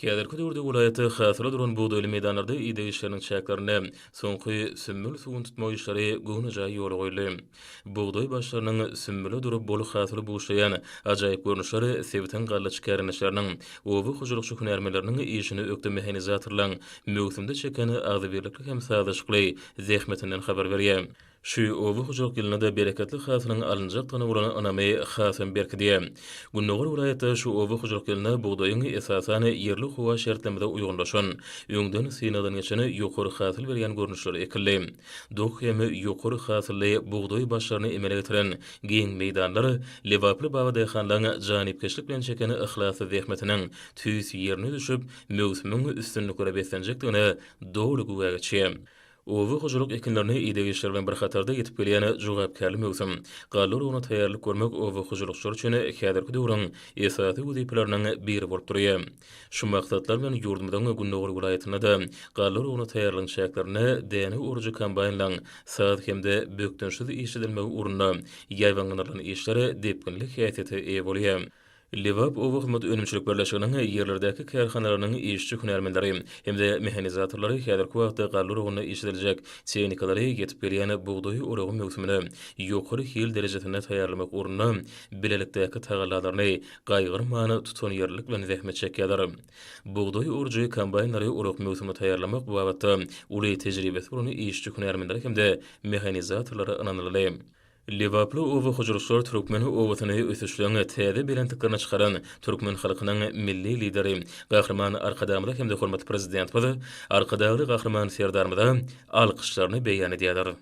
Häzirki döwürde vilayaty hasıla duran buğdaýly meýdanlarda ide işleriniň çäklerini soňky sümmül suwun tutma işleri göwnüje ýol goýdy. Buğdaý başlarynyň sümmüle durup bolu hasyly buğuşlaýan ajaýyp görnüşleri sebiten galla çykarynşlarynyň owy hujulukçy hünärmeleriniň işini ökde mehanizatorlaryň mögsümde çekeni agzy birliklik hem sadaşykly zähmetinden habar berýär. Şu owy hujuluk ýylynda da bereketli hasylyň alynjak tany bolan anamy Hasan Berkidiýe. Günnäger vilayaty şu owy hujuluk ýylynda buğdaýyň esasan yerli howa şertlerinde uýgunlaşan, öňden synadan geçeni ýokary hasyl berýän görnüşleri ekildi. Dok hem ýokary hasylly buğdaý başlaryny emele getiren giň meýdanlary lewaply bawa dehanlaryň janipkeşlik bilen çekeni ihlasy zähmetiniň tüýs ýerine düşüp, mögsümiň üstünlikleri beslenjekdigine dogry güwä geçýär. Owy hujuluk ekinlerini idegi işler bilen bir hatarda ýetip gelýän jogapkärli mögsüm. Gallar ona taýýarlyk görmek owy hujulukçylar üçin häzirki döwrüň esasy wezipalarynyň biri bolup durýar. Şu maksatlar bilen ýurdumyzyň Günnäger vilayatyna da gallar ona taýýarlyk şäklerini däne uruju kombaýnlaryň saat hemde bökdenşiz işledilmegi urunda ýaýwanlanan işleri depkinlik häsiýeti eýe bolýar. Lewap owy hyzmat önümçilik berleşiginiň ýerlerdäki kärhanalarynyň işçi hünärmenleri hemde mehanizatorlary häzirki wagtda gallar oguna işlediljek çeýnikalary ýetip gelýän buğdaý uragy mögsümine ýokary hil derejesinde taýýarlamak urunda bilelikdäki tagallalaryny gaýgyrmany tutan ýerlik bilen zähmet çekýärler. Buğdaý uruju kombaýnlary urak mögsümine taýýarlamak bu wagtda uly tejribesi bolan işçi hünärmenleri hemde mehanizatorlary ananyldy. Lewaply owy hujulukçylar türkmeni owatyny ösüşlerini täze bilen tykyrna çykaran türkmen halkynyň milli lideri, gahrman arkadamda hemde hormatly prezident boldy, arkadagy gahrman serdarmyda alkyşlaryny beýan edýärler.